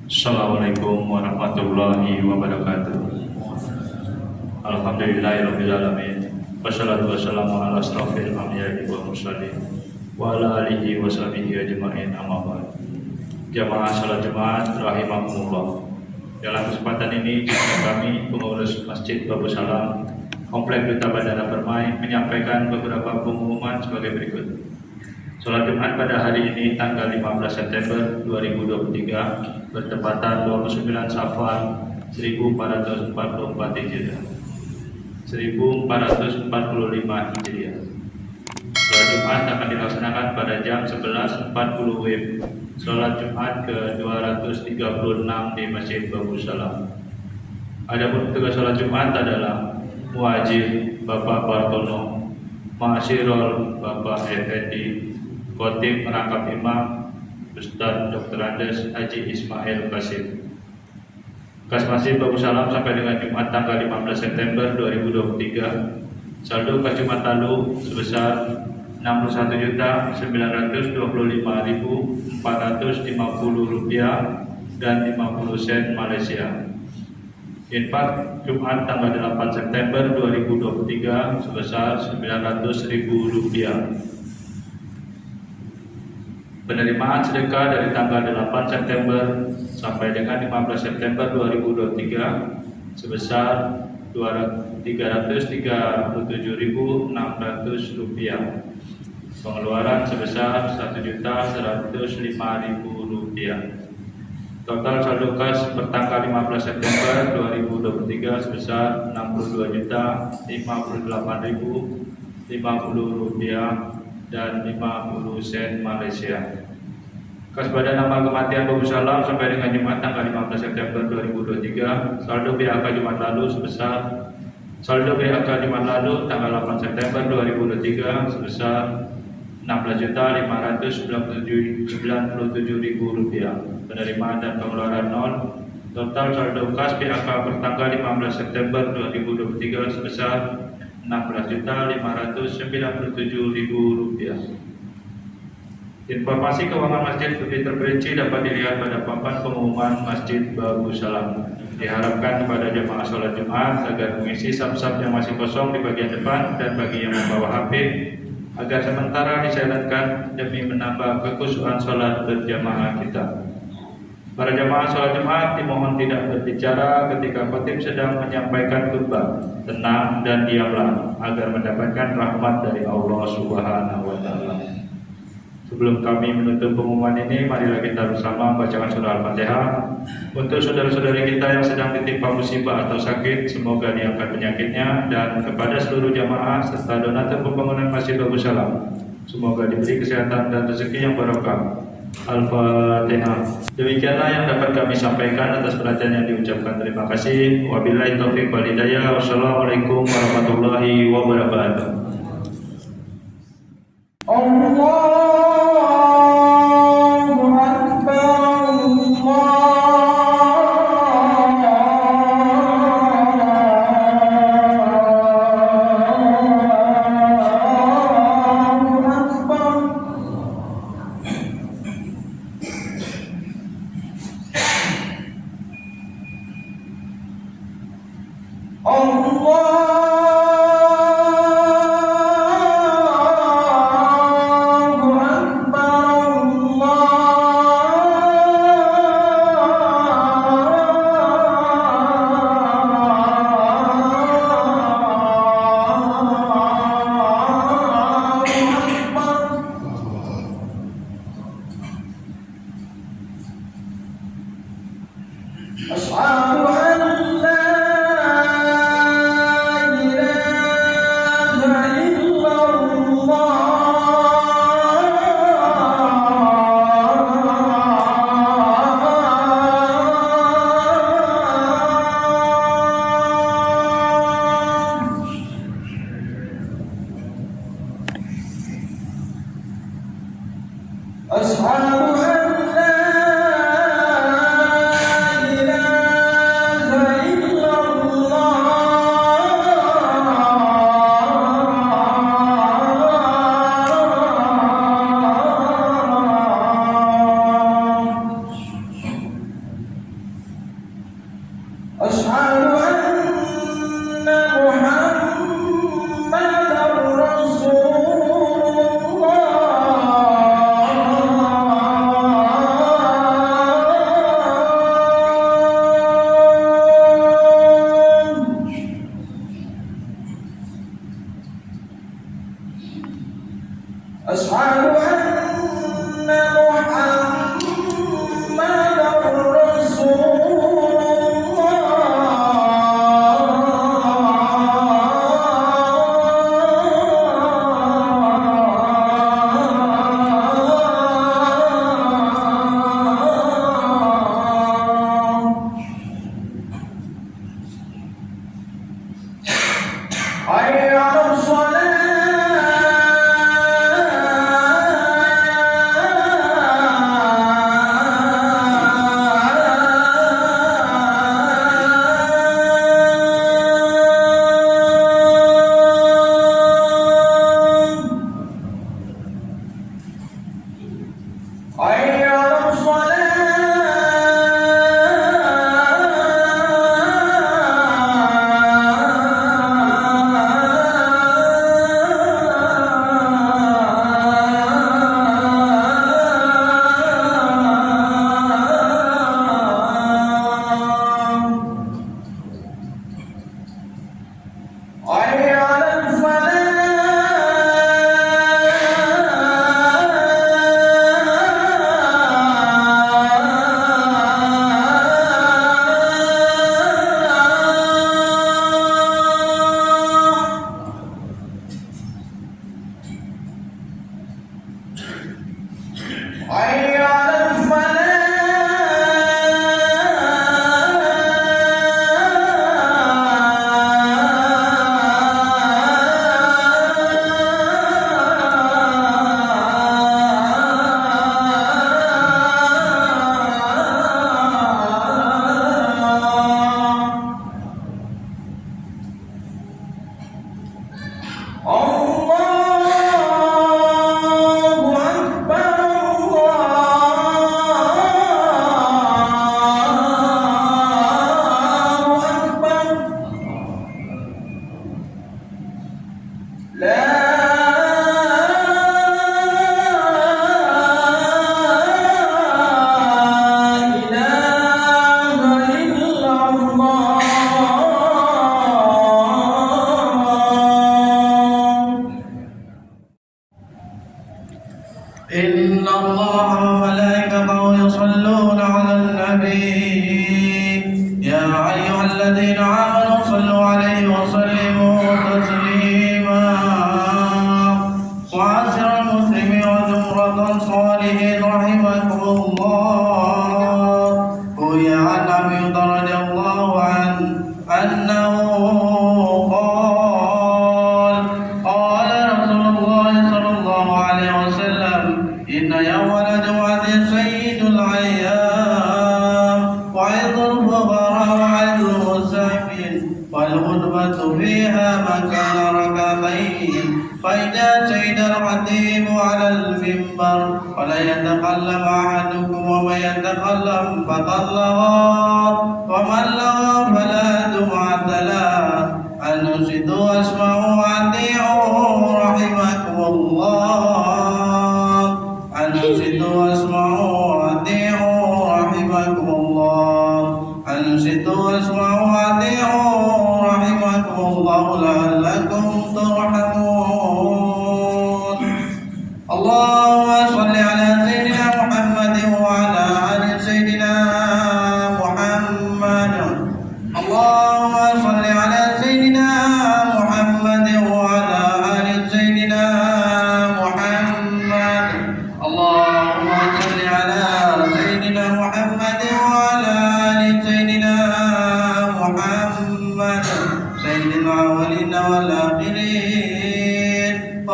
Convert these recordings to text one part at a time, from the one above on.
Assalamualaikum warahmatullahi wabarakatuh. Alhamdulillahirabbil alamin. Wassalatu wassalamu ala asrofil anbiya'i wal mursalin wa ala alihi wa sahbihi ajma'in, amma ba'd. Jamaah salat Jumat rahimakumullah. Dalam kesempatan ini kami pengurus Masjid Babu Salam Komplek Duta Bandara Permai menyampaikan beberapa pengumuman sebagai berikut. Salat Jumat pada hari ini tanggal 15 September 2023 bertepatan 29 Safar 1444 Hijriah 1445 Hijriah. Salat Jumat akan dilaksanakan pada jam 11.40 WIB. Salat Jumat ke-236 di Masjid Babu Salam. Adapun tugas salat Jumat adalah muadzin Bapak Bartono, Ma'asirul Bapak Effendi, khotib merangkap imam Ustaz Dr. Andes Haji Ismail Qasim. Kas Masjid Babu Salam sampai dengan Jumat tanggal 15 September 2023. Saldo kas Jumat lalu sebesar Rp61.925.450 dan 50 sen Malaysia. Infak Jumat tanggal 8 September 2023 sebesar Rp900.000. Penerimaan sedekah dari tanggal 8 September sampai dengan 15 September 2023 sebesar Rp337.600. Pengeluaran sebesar Rp1.105.000. Total saldo kas bertanggal 15 September 2023 sebesar Rp68.050 dan 50 sen Malaysia. Kas Badan Amal Kematian Babu Salam sampai dengan Jumat tanggal 15 September 2023, saldo BAK Jumat lalu tanggal 8 September 2023 sebesar Rp16.597.000. Penerimaan dan pengeluaran nol. Total saldo kas BAK bertanggal 15 September 2023 sebesar Rp16.597.000. Informasi keuangan masjid lebih terperinci dapat dilihat pada papan pengumuman Masjid Babu Salam. Diharapkan kepada jemaah sholat Jumat agar mengisi saf-saf yang masih kosong di bagian depan dan bagi yang membawa HP agar sementara disyaratkan demi menambah kekhusyuan sholat berjamaah kita. Para jamaah sholat Jumat dimohon tidak berbicara ketika khotib sedang menyampaikan khutbah. Tenang dan diamlah agar mendapatkan rahmat dari Allah Subhanahu wa Ta'ala. Sebelum kami menutup pengumuman ini, marilah kita bersama membacakan surah Al-Fatihah untuk saudara-saudari kita yang sedang ditimpa musibah atau sakit, semoga diangkat penyakitnya, dan kepada seluruh jamaah serta donatur pembangunan Masjid Babu Salam, semoga diberi kesehatan dan rezeki yang barokah. Al-Fatihah. Demikianlah yang dapat kami sampaikan. Atas perhatian yang diucapkan terima kasih. Wabillahi taufiq wal hidayah. Wassalamualaikum warahmatullahi wabarakatuh. Allahu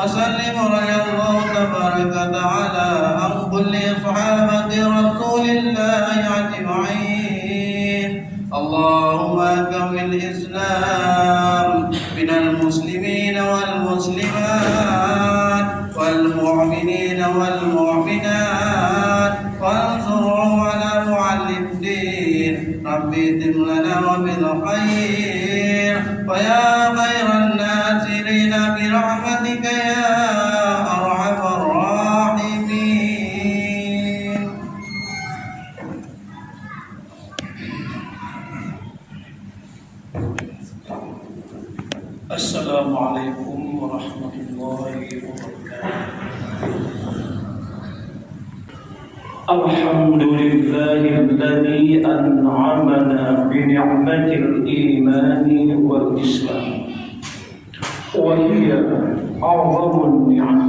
وسلم رضي الله تبارك وتعالى عن كل صحابة رسول الله أجمعين. اللهم كون الإسلام من المسلمين والمسلمات والمؤمنين والمؤمنات وانصرهم على معلم الدين. ربي اتم لنا وبالخير ويا خير الناصرين برحمتك يا أرحم الراحمين. السلام عليكم ورحمة الله وبركاته. الحمد لله الذي أنعمنا بنعمة الإيمان والإسلام، وهي أعظم النعم.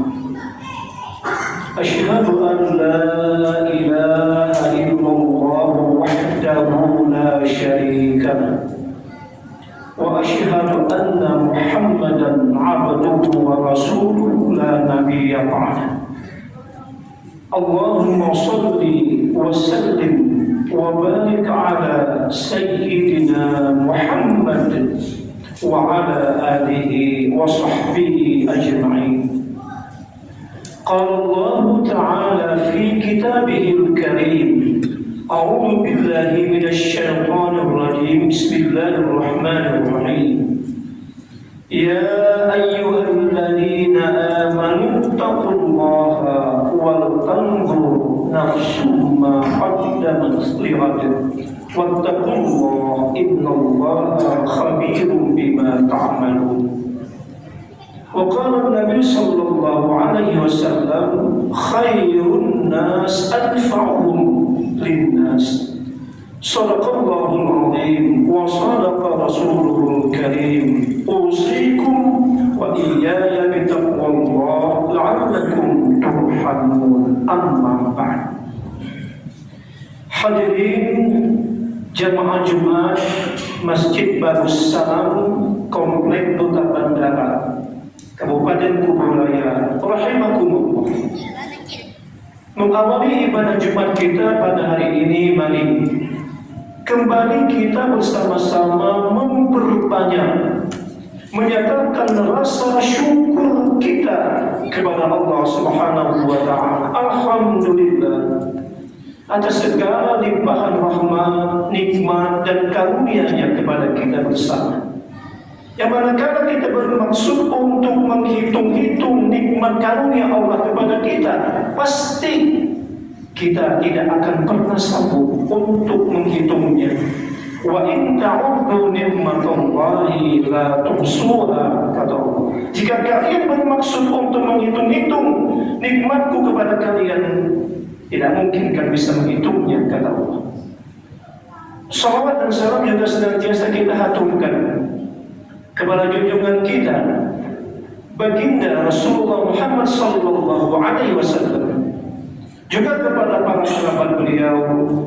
أشهد أن لا إله إلا الله وحده لا شريك له، وأشهد أن محمدا عبده ورسوله لا نبي بعده. اللهم صل وسلم وبارك على سيدنا محمد وعلى آله وصحبه أجمعين. قال الله تعالى في كتابه الكريم: أعوذ بالله من الشيطان الرجيم، بسم الله الرحمن الرحيم. يا أيها الذين آمنوا اتقوا الله ولتنظر نفس ما قدمت لغد واتقوا الله إن الله خبير بما تعملون. وقال النبي صلى الله عليه وسلم: خير الناس أنفعهم للناس. صدق الله العظيم وصدق رسوله الكريم. أوصيكم وإياي بتقوى الله لعلكم ترحمون. أما بعد. Hadirin jamaah Jumat Masjid Bagus Salam Komplek Duta Bandara Kabupaten Kuburaya, rahimakumullah. Mengawali ibadah Jumat kita pada hari ini, mari kembali kita bersama-sama memperbanyak menyatakan rasa syukur kita kepada Allah Subhanahu wa taala. Alhamdulillah atas segala limpahan rahmat, nikmat dan karunia-Nya kepada kita bersama. Yang manakala kita bermaksud untuk menghitung-hitung nikmat karunia Allah kepada kita, pasti kita tidak akan pernah sanggup untuk menghitungnya. Wa in ta'uddu ni'matallahi la tuhsuha, kata Allah. Jika kalian bermaksud untuk menghitung-hitung nikmatku kepada kalian, tidak mungkin kalian bisa menghitungnya, kata Allah. Salawat dan salam juga senantiasa kita haturkan kepada junjungan kita baginda Rasulullah Muhammad sallallahu alaihi wasallam, juga kepada para sahabat beliau,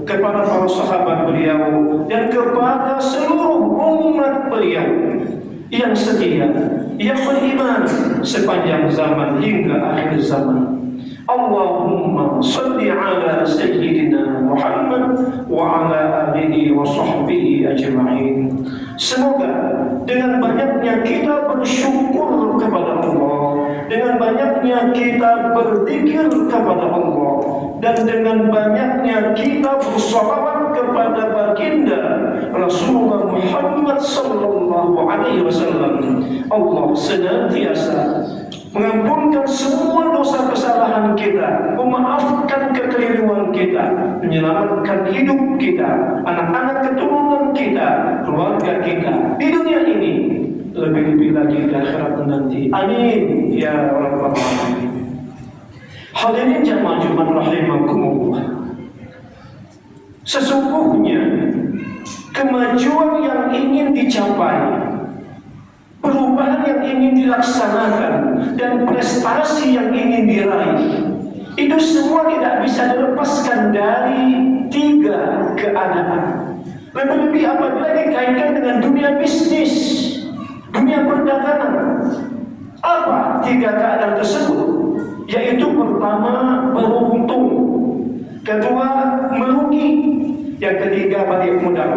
kepada para sahabat beliau, dan kepada seluruh umat beliau yang setia, yang beriman sepanjang zaman hingga akhir zaman. Allahumma salli ala sayyidina Muhammad wa ala alihi wa sahbihi ajma'in. Semoga dengan banyaknya kita bersyukur kepada Allah, dengan banyaknya kita berzikir kepada Allah, dan dengan banyaknya kita bersalawat kepada baginda Rasulullah Muhammad sallallahu alaihi wasallam, Allah senantiasa mengampunkan semua dosa kesalahan kita, memaafkan kekeliruan kita, menyelamatkan hidup kita, anak-anak keturunan kita, keluarga kita di dunia ini, lebih-lebih lagi di akhirat nanti. Amin ya rabbal alamin. Hadirin jamaah Jumat rahimakumullah. Sesungguhnya kemajuan yang ingin dicapai, perubahan yang ingin dilaksanakan, dan prestasi yang ingin diraih, itu semua tidak bisa dilepaskan dari tiga keadaan. Lebih-lebih apabila dikaitkan dengan dunia bisnis, dunia perdagangan. Apa tiga keadaan tersebut, yaitu pertama beruntung, kedua merugi, yang ketiga balik modal.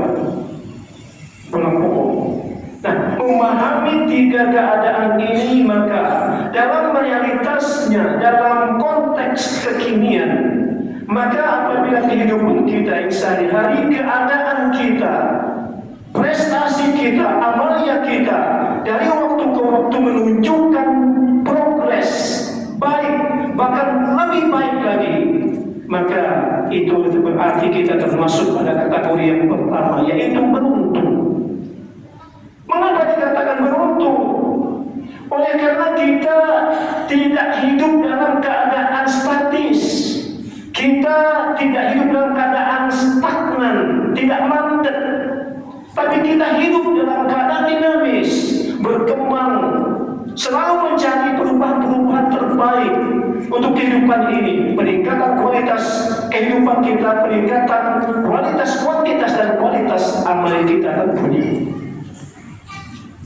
Nah, memahami tiga keadaan ini, maka dalam realitasnya, dalam konteks kekinian, maka apabila kehidupan kita yang sehari-hari, keadaan kita, prestasi kita, amalia kita dari waktu ke waktu menunjukkan progres baik, bahkan lebih baik lagi, maka itu berarti kita termasuk pada kategori yang pertama, yaitu beruntung. Mengapa dikatakan beruntung? Oleh karena kita tidak hidup dalam keadaan statis, kita tidak hidup dalam keadaan stagnan, tidak mandek, tapi kita hidup dalam keadaan dinamis, berkembang, selalu mencari perubahan-perubahan terbaik untuk kehidupan ini, peningkatan kualitas kehidupan kita, peningkatan kualitas kuantitas dan kualitas amal kita tentunya.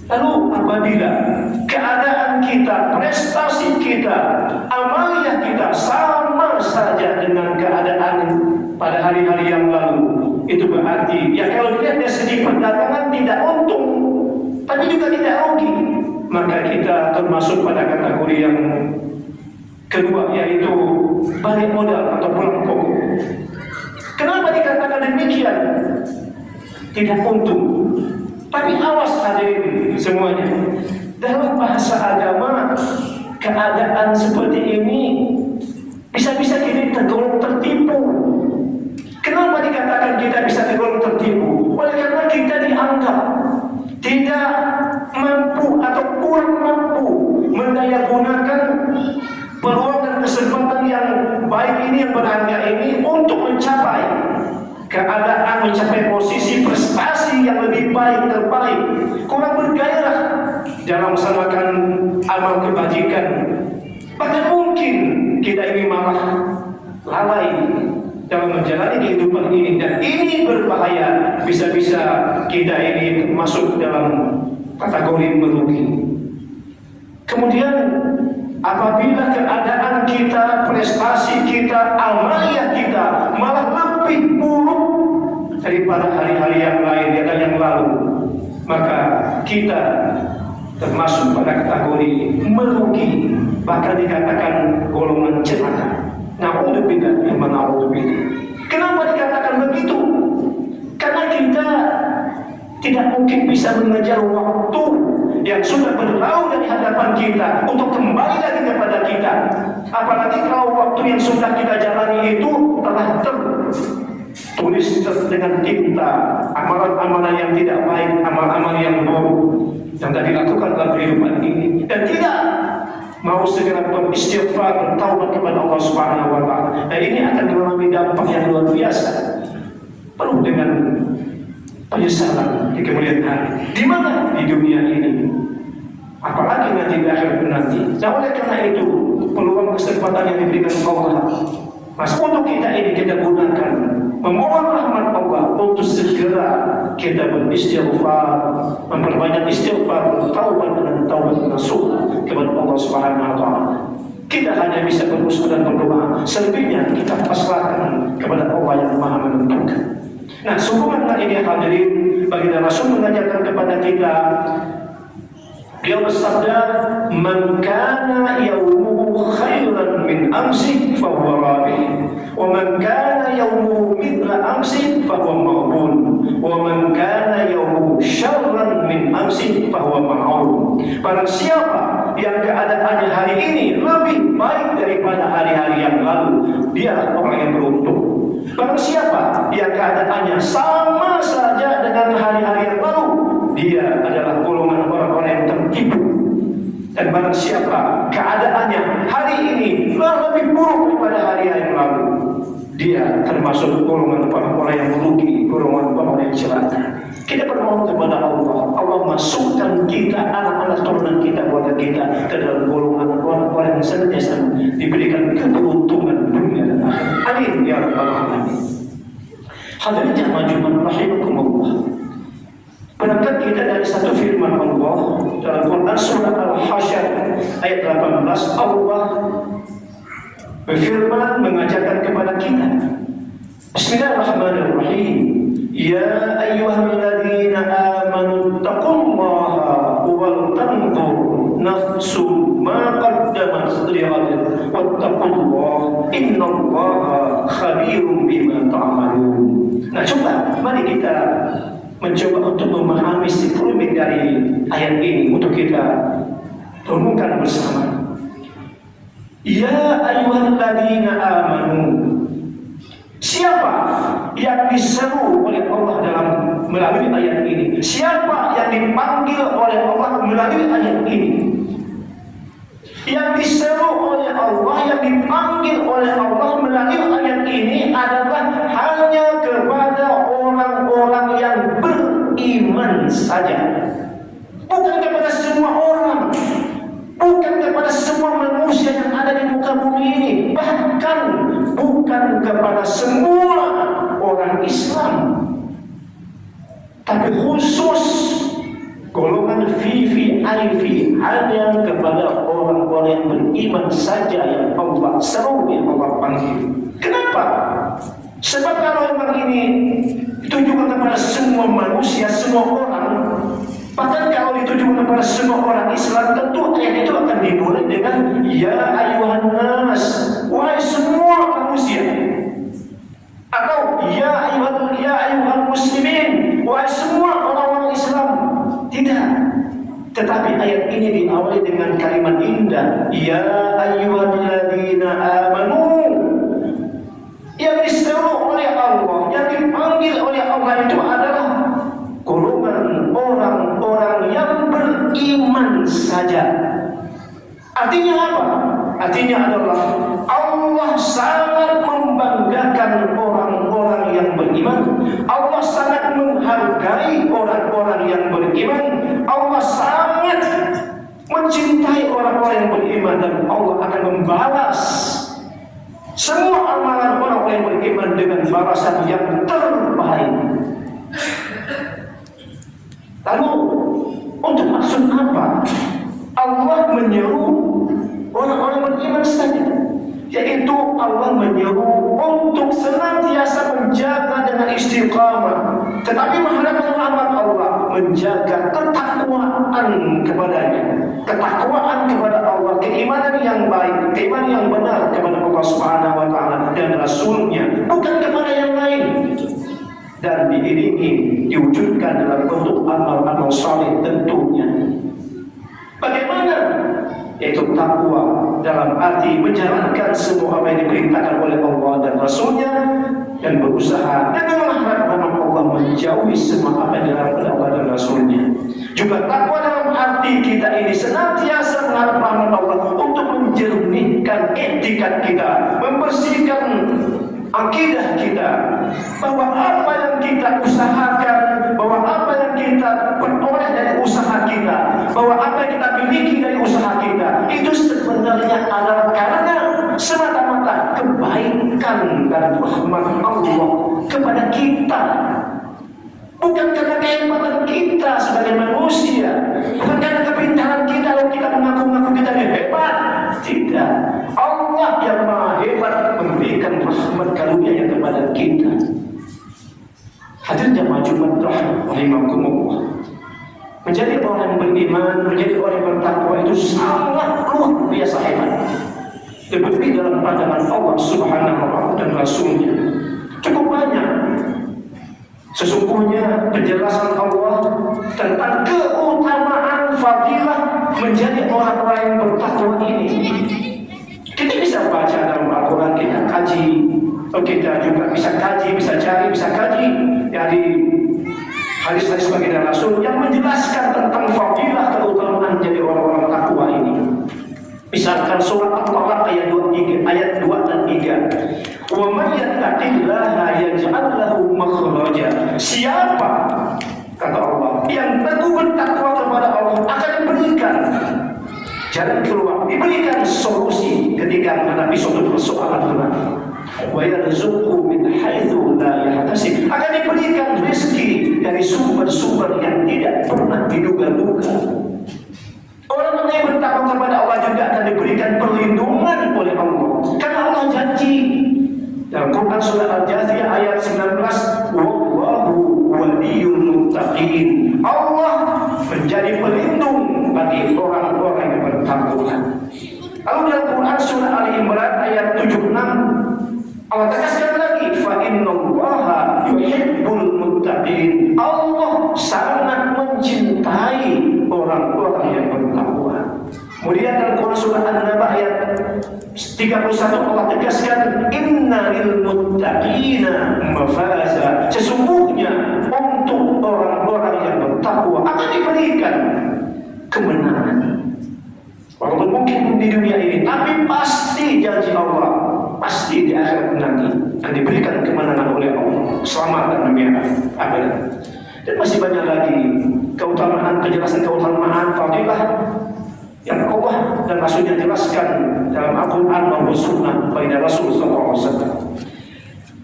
Lalu apabila keadaan kita, prestasi kita, amalia kita sama saja dengan keadaan pada hari-hari yang lalu, itu berarti ya kalau dilihat dari segi perdagangan tidak untung, tapi juga tidak rugi, maka kita termasuk pada kategori yang kedua, yaitu balik modal atau pulang pokok. Kenapa dikatakan demikian? Tidak untung. Tapi awas hadirin semuanya, dalam bahasa agama keadaan seperti ini bisa-bisa kita tergolong tertipu. Kenapa dikatakan kita bisa tergolong tertipu? Oleh karena kita dianggap tidak mampu atau kurang mampu mendayagunakan peluang dan kesempatan yang baik ini, yang berharga ini, untuk mencapai keadaan, mencapai posisi prestasi yang lebih baik, terbaik, kurang bergairah dalam melaksanakan amal kebajikan. Bahkan mungkin kita ini malah lalai dalam menjalani kehidupan ini, dan ini berbahaya. Bisa-bisa kita ini masuk dalam kategori merugi. Kemudian apabila keadaan kita, prestasi kita, amalia kita malah lebih buruk daripada hari-hari yang lain dan yang lalu, maka kita termasuk pada kategori merugi, bahkan dikatakan golongan celaka. Na'udzubillah min na'udzubillah. Kenapa dikatakan begitu? Karena kita tidak mungkin bisa mengejar waktu yang sudah berlalu dari hadapan kita untuk kembali lagi kepada kita. Apalagi kalau waktu yang sudah kita jalani itu telah tertulis dengan tinta amalan-amalan yang tidak baik, amalan-amalan yang buruk yang telah dilakukan dalam kehidupan ini, dan tidak mau segera beristighfar, bertaubat kepada Allah Subhanahu wa taala. Dan ini akan mengalami dampak yang luar biasa, penuh dengan penyesalan di kemudian hari. Di mana? Di dunia ini. Apalagi nanti di akhirat nanti. Nah, oleh karena itu, peluang kesempatan yang diberikan Allah, mas untuk kita ini kita gunakan memohon rahmat Allah untuk segera kita beristighfar, memperbanyak istighfar, bertaubat dengan taubat nasuh kepada Allah Subhanahu wa taala. Kita hanya bisa berusaha dan berdoa, selebihnya kita pasrahkan kepada Allah yang Maha menentukan. Nah, sungguhlah ini hadirin, baginda Rasul mengajarkan kepada kita. Beliau bersabda, "Man kana yawmuhu khairan min amsi fa huwa rabih, wa man kana yawmuhu mithla amsi fa huwa maghbun, wa man kana yawmuhu syarran min amsi fa huwa ma'un." Barang siapa yang keadaannya hari ini lebih baik daripada hari-hari yang lalu, dia orang yang beruntung. Barang siapa yang keadaannya sama saja dengan hari-hari yang lalu, dia adalah golongan orang-orang yang tertipu. Dan barang siapa keadaannya hari ini lebih buruk daripada hari-hari yang lalu, dia termasuk golongan orang-orang yang merugi, golongan orang-orang yang celaka. Kita bermohon kepada Allah, Allah masukkan kita, anak-anak turunan kita, keluarga kita ke dalam golongan orang-orang yang senantiasa diberikan keberuntungan dunia dan akhirat. Amin ya rabbal alamin. Hadirin jamaah Jumat rahimakumullah. Berangkat kita dari satu firman Allah dalam Quran surah Al-Hasyr ayat 18 Allah berfirman mengajarkan kepada kita. Bismillahirrahmanirrahim. Ya ayyuhalladzina amanu taqullaha wal tanzur nafsum ma qaddamat lighadin wattaqullaha innallaha khabirum bima ta'malun. Nah, coba mari kita mencoba untuk memahami si rumit dari ayat ini untuk kita renungkan bersama. Ya ayyuhalladzina amanu. Siapa yang diseru oleh Allah dalam melalui ayat ini? Siapa yang dipanggil oleh Allah melalui ayat ini? Yang diseru oleh Allah, yang dipanggil oleh Allah melalui ayat ini adalah hanya kepada orang-orang yang beriman saja. Bukan kepada semua orang, bukan kepada semua manusia yang ada di muka bumi ini, bahkan bukan kepada semua orang Islam, tapi khusus golongan alfi hanya kepada orang-orang yang beriman saja yang Allah seru, yang Allah panggil. Kenapa? Sebab kalau memang ini ditujukan kepada semua manusia, semua orang, bahkan kalau ditujukan kepada semua orang Islam, tentu ayat itu akan dimulai dengan ya ayyuhan nas, wahai semua manusia, atau ya ayyuhan muslimin, wahai semua orang-orang Islam. Tidak, tetapi ayat ini diawali dengan kalimat indah, ya ayyuhalladzina amanu. Yang diseru oleh Allah, yang dipanggil oleh Allah itu adalah golongan orang-orang yang beriman saja. Artinya apa? Artinya adalah Allah sangat membanggakan orang-orang yang beriman. Allah sangat menghargai orang-orang yang beriman. Allah sangat mencintai orang-orang yang beriman, dan Allah akan membalas semua amalan orang-orang yang beriman dengan balasan yang terbaik. Lalu untuk maksud apa Allah menyeru orang-orang beriman saja? Yaitu Allah menyeru untuk senantiasa menjaga dengan istiqamah, tetapi mengharapkan rahmat Allah, menjaga ketakwaan kepadanya, ketakwaan kepada Allah, keimanan yang baik, keimanan yang benar kepada Allah Subhanahu wa taala dan Rasulnya, bukan kepada yang lain. Dan diiringi, diwujudkan dalam bentuk amal-amal saleh tentunya. Bagaimana? Yaitu takwa dalam arti menjalankan semua apa yang diperintahkan oleh Allah dan Rasulnya, dan berusaha dengan mengharap rahmat Allah, menjauhi semua apa yang dilarang oleh Allah dan Rasulnya. Juga takwa dalam arti kita ini senantiasa mengharap rahmat Allah untuk menjernihkan etika kita, membersihkan akidah kita, bahwa apa yang kita usahakan, bahwa apa yang kita peroleh dari usaha kita, bahwa apa yang kita miliki dari usaha kita, itu sebenarnya adalah karena semata-mata kebaikan dan rahmat Allah kepada kita, bukan karena kehebatan kita sebagai manusia, bukan karena kepintaran kita lalu kita mengaku-ngaku kita hebat. Tidak, Allah yang maha hebat memberikan rahmat karunia kepada kita. Hadirin jamaah Jumat rahimakumullah, menjadi orang yang beriman, menjadi orang yang bertakwa itu sangat luar biasa hebat, lebih dalam pandangan Allah Subhanahu wa taala dan Rasulnya. Cukup banyak sesungguhnya penjelasan Allah tentang keutamaan fadilah menjadi orang-orang yang bertakwa ini. Kita bisa baca dalam Al-Quran, kita kaji, kita juga bisa kaji, bisa cari, bisa kaji dari hadis-hadis baginda Rasul yang menjelaskan tentang fadilah keutamaan menjadi orang-orang takwa ini. Misalkan surah Al-Talaq ayat 2 dan 3. Wa may yattaqillaha yaj'al lahu makhraja. Siapa, kata Allah, yang teguh bertakwa kepada Allah akan diberikan jalan keluar, diberikan solusi ketika menghadapi suatu persoalan berat. Wa yarzuqhu min haitsu la yahtasib. Akan diberikan rezeki dari sumber-sumber yang tidak pernah diduga-duga. Orang yang bertakwa kepada Allah juga Quran surah Al-Jathiyah ayat 19, wallahu waliyul muttaqin. Allah menjadi pelindung bagi orang-orang yang bertakwa. Lalu dalam Quran surah Ali Imran ayat 76, Allah tegaskan lagi, fa innallaha yuhibbul muttaqin. Allah sangat mencintai orang-orang yang bertakwa. Kemudian dalam Quran surah An-Naba ayat 31 Allah tegaskan, innalil muttaqina mafaza. Sesungguhnya untuk orang-orang yang bertakwa akan diberikan kemenangan. Walaupun mungkin di dunia ini, tapi pasti janji Allah, pasti di akhirat nanti akan diberikan kemenangan oleh Allah. Selamat dan dunia akhirat. Dan masih banyak lagi keutamaan, penjelasan keutamaan fadilah yang Allah dan Rasulnya jelaskan dalam Al-Quran maupun Sunnah pada Rasul SAW.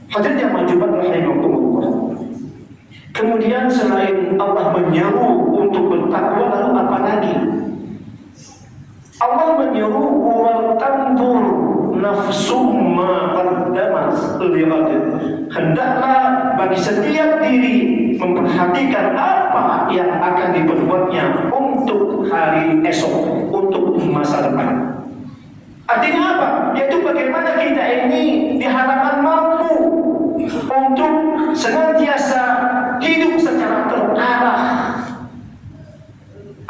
Hadirin yang majubat rahimahumullah. Kemudian selain Allah menyeru untuk bertakwa, lalu apa lagi? Allah menyeru wal tanzur nafsum ma qaddamat lighadin. Hendaklah bagi setiap diri memperhatikan apa yang akan diperbuatnya untuk hari esok, untuk masa depan. Artinya apa? Yaitu bagaimana kita ini diharapkan mampu untuk senantiasa hidup secara terarah.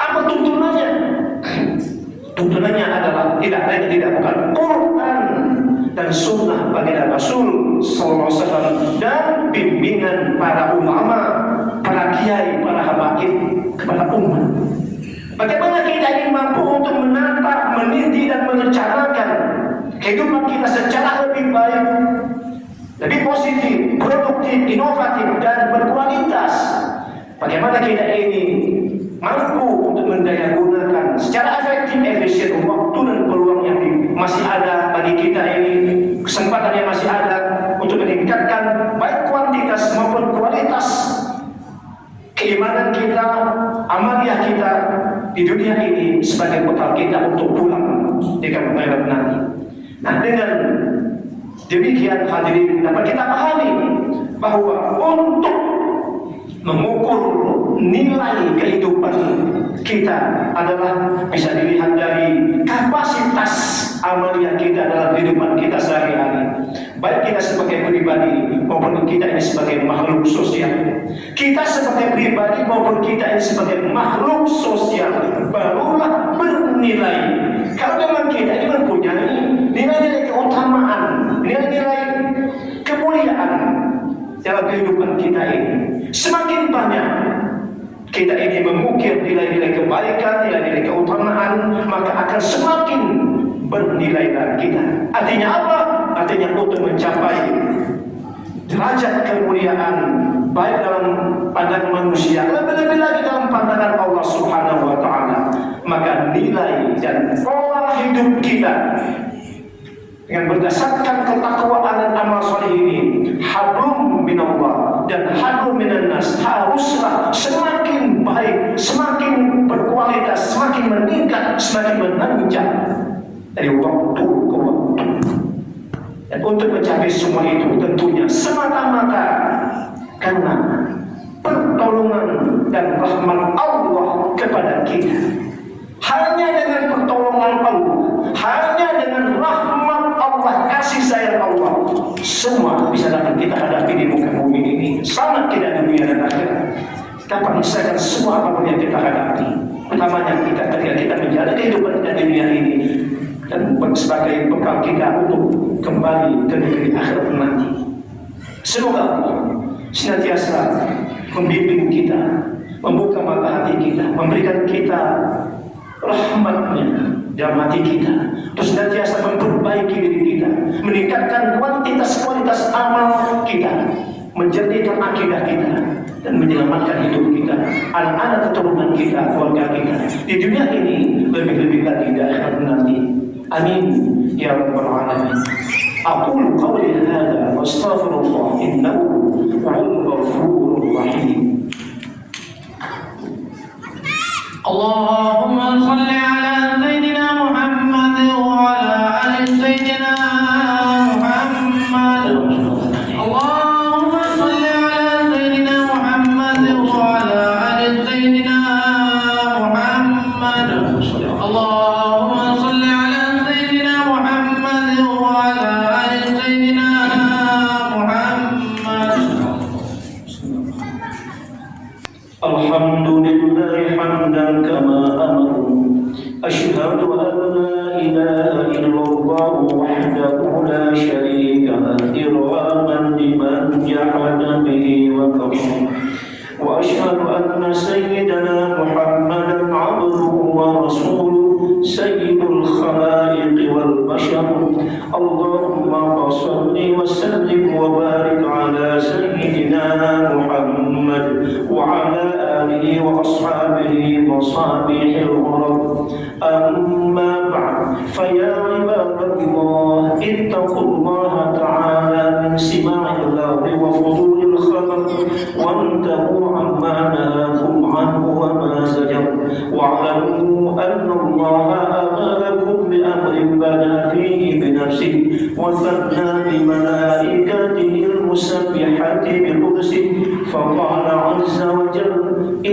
Apa tuntunannya? Tuntunannya adalah tidak bukan Quran dan Sunnah baginda Rasul SAW dan bimbingan para ulama, para kiai, para habaib kepada umat. Bagaimana kita ini mampu untuk menata, meniti dan merencanakan kehidupan kita secara lebih baik, lebih positif, produktif, inovatif dan berkualitas. Bagaimana kita ini mampu untuk mendayagunakan secara efektif, efisien waktu dan peluang yang masih ada bagi kita ini, kesempatan yang masih ada untuk meningkatkan baik kuantitas maupun kualitas keimanan kita, amaliyah kita di dunia ini sebagai bekal kita untuk pulang di kampung akhirat nanti. Nah, dengan demikian hadirin dapat kita pahami bahwa untuk mengukur nilai kehidupan kita adalah bisa dilihat dari kapasitas amaliyah kita dalam kehidupan kita sehari-hari, baik kita sebagai pribadi maupun kita ini sebagai makhluk sosial. Kita sebagai pribadi maupun kita ini sebagai makhluk sosial barulah bernilai kalau memang kita ini mempunyai nilai-nilai keutamaan, nilai-nilai kemuliaan dalam kehidupan kita ini. Semakin banyak kita ini mengukir nilai-nilai kebaikan, nilai-nilai keutamaan, maka akan semakin bernilailah kita. Artinya apa? Artinya untuk mencapai derajat kemuliaan baik dalam pandangan manusia, lebih-lebih lagi dalam pandangan Allah Subhanahu wa Ta'ala, maka nilai dan pola hidup kita dengan berdasarkan ketakwaan dan amal saleh ini, hablum minallah dan hablum minannas, haruslah semakin baik, semakin berkualitas, semakin meningkat, semakin menanjak dari waktu ke waktu. Dan untuk mencapai semua itu tentunya semata-mata karena pertolongan dan rahmat Allah kepada kita. Hanya dengan pertolongan Allah, hanya dengan rahmat Allah, kasih sayang Allah, semua bisa dapat kita hadapi di muka bumi ini. Selamat kita dunia dan akhirat. Dapat menyelesaikan semua apapun yang kita hadapi. Utamanya kita ketika kita menjalani kehidupan kita di dunia ini dan sebagai bekal kita untuk kembali ke negeri akhirat nanti. Semoga Allah senantiasa membimbing kita, membuka mata hati kita, memberikan kita rahmatnya dalam hati kita, terus senantiasa memperbaiki diri kita, meningkatkan kualitas amal kita, menjernihkan akidah kita, dan menyelamatkan hidup kita, anak-anak keturunan kita, keluarga kita di dunia ini, lebih-lebih lagi di akhirat nanti. Amin ya rabbal alamin. Aqulu qawli hadza wa astaghfirullah innahu huwal ghafurur rahim. Allahumma shalli ala sayyidina Muhammad wa ala ali sayyidina Muhammad. اللهم صل على سيدنا محمد وعلى آل سيدنا محمد. الحمد لله حمدا كما أمر. أشهد أن لا إله إلا الله وحده لا شريك له إرغاما لمن جحد به وكفر. وأشهد أن سيدنا محمدا عبده ورسوله سيد الخلائق والبشر. اللهم صل وسلم وبارك على سيدنا محمد وعلى آله وأصحابه وصحبه الغرب. أما بعد، فيا عباد الله اتقوا الله تعالى من سماع اللغو وفضول الخبر، وانتهوا عما نهاكم عنه وما زجر. واعلموا أن الله أمركم بأمر بدا فيه بنفسه وثنى بملائكته المسبحة بقدسه، فقال عز وجل: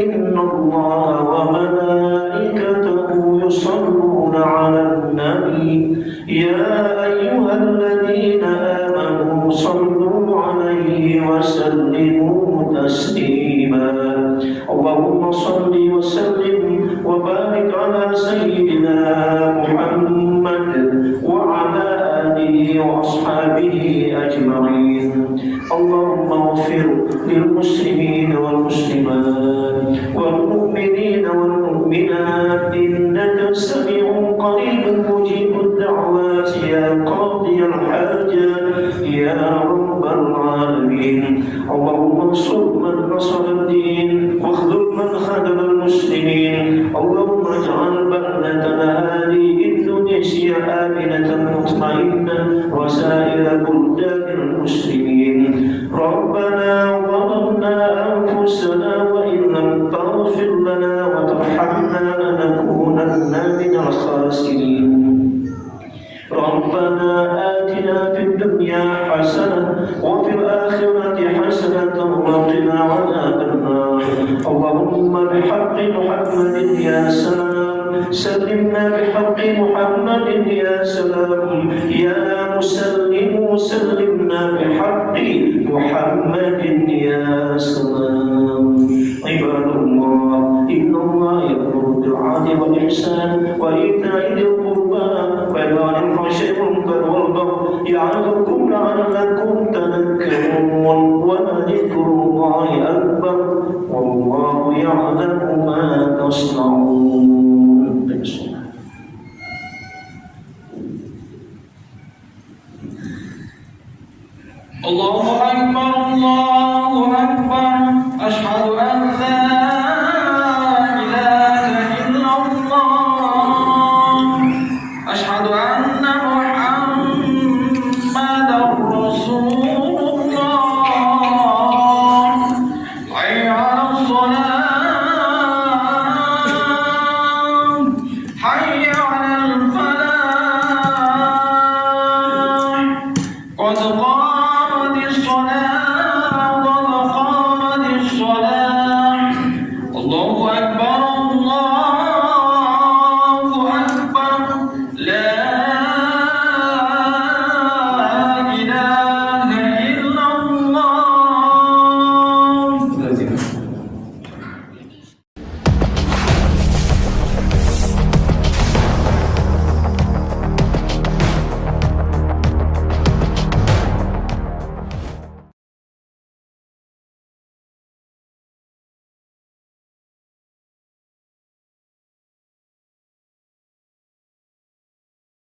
إن الله وملائكته يصلون على النبي يا أيها الذين آمنوا صلوا عليه وسلموا تسليما. اللهم صل وسلم وبارك على سيدنا محمد وعلى آله وأصحابه أجمعين. اللهم اغفر للمسلمين والمسلمات والمؤمنين والمؤمنات إنك سميع قريب مجيب الدعوات يا قاضي الحاجات يا رب العالمين. اللهم انصر من نصر الدين واخذل من خذل المسلمين. اللهم اجعل بلدتنا هذه إندونيسيا آمنة مطمئنة وسائر بلدان المسلمين. ربنا ظلمنا أنفسنا وإن لم تغفر لنا وترحمنا لنكونن من الخاسرين. ربنا آتنا في الدنيا حسنة وفي الآخرة حسنة وقنا عذاب النار. اللهم بحق محمد يا سلام سلمنا بحق محمد يا سلام يا مسلم سلمنا بحق محمد يا سلام. عباد الله، إن الله يأمر بالعدل والإحسان وإيتاء ذي القربى وينهى عن الفحشاء والمنكر والبغي يعظكم لعلكم تذكرون. ولذكر الله أكبر والله يعلم ما تصنعون. الله أكبر الله أكبر. أشهد أن لا إله إلا الله. أشهد أن محمدا رسول الله. حي على الصلاة. حي على الفلاح. قد قامت الصلاة قد قامت الصلاة. الله أكبر الله أكبر. لا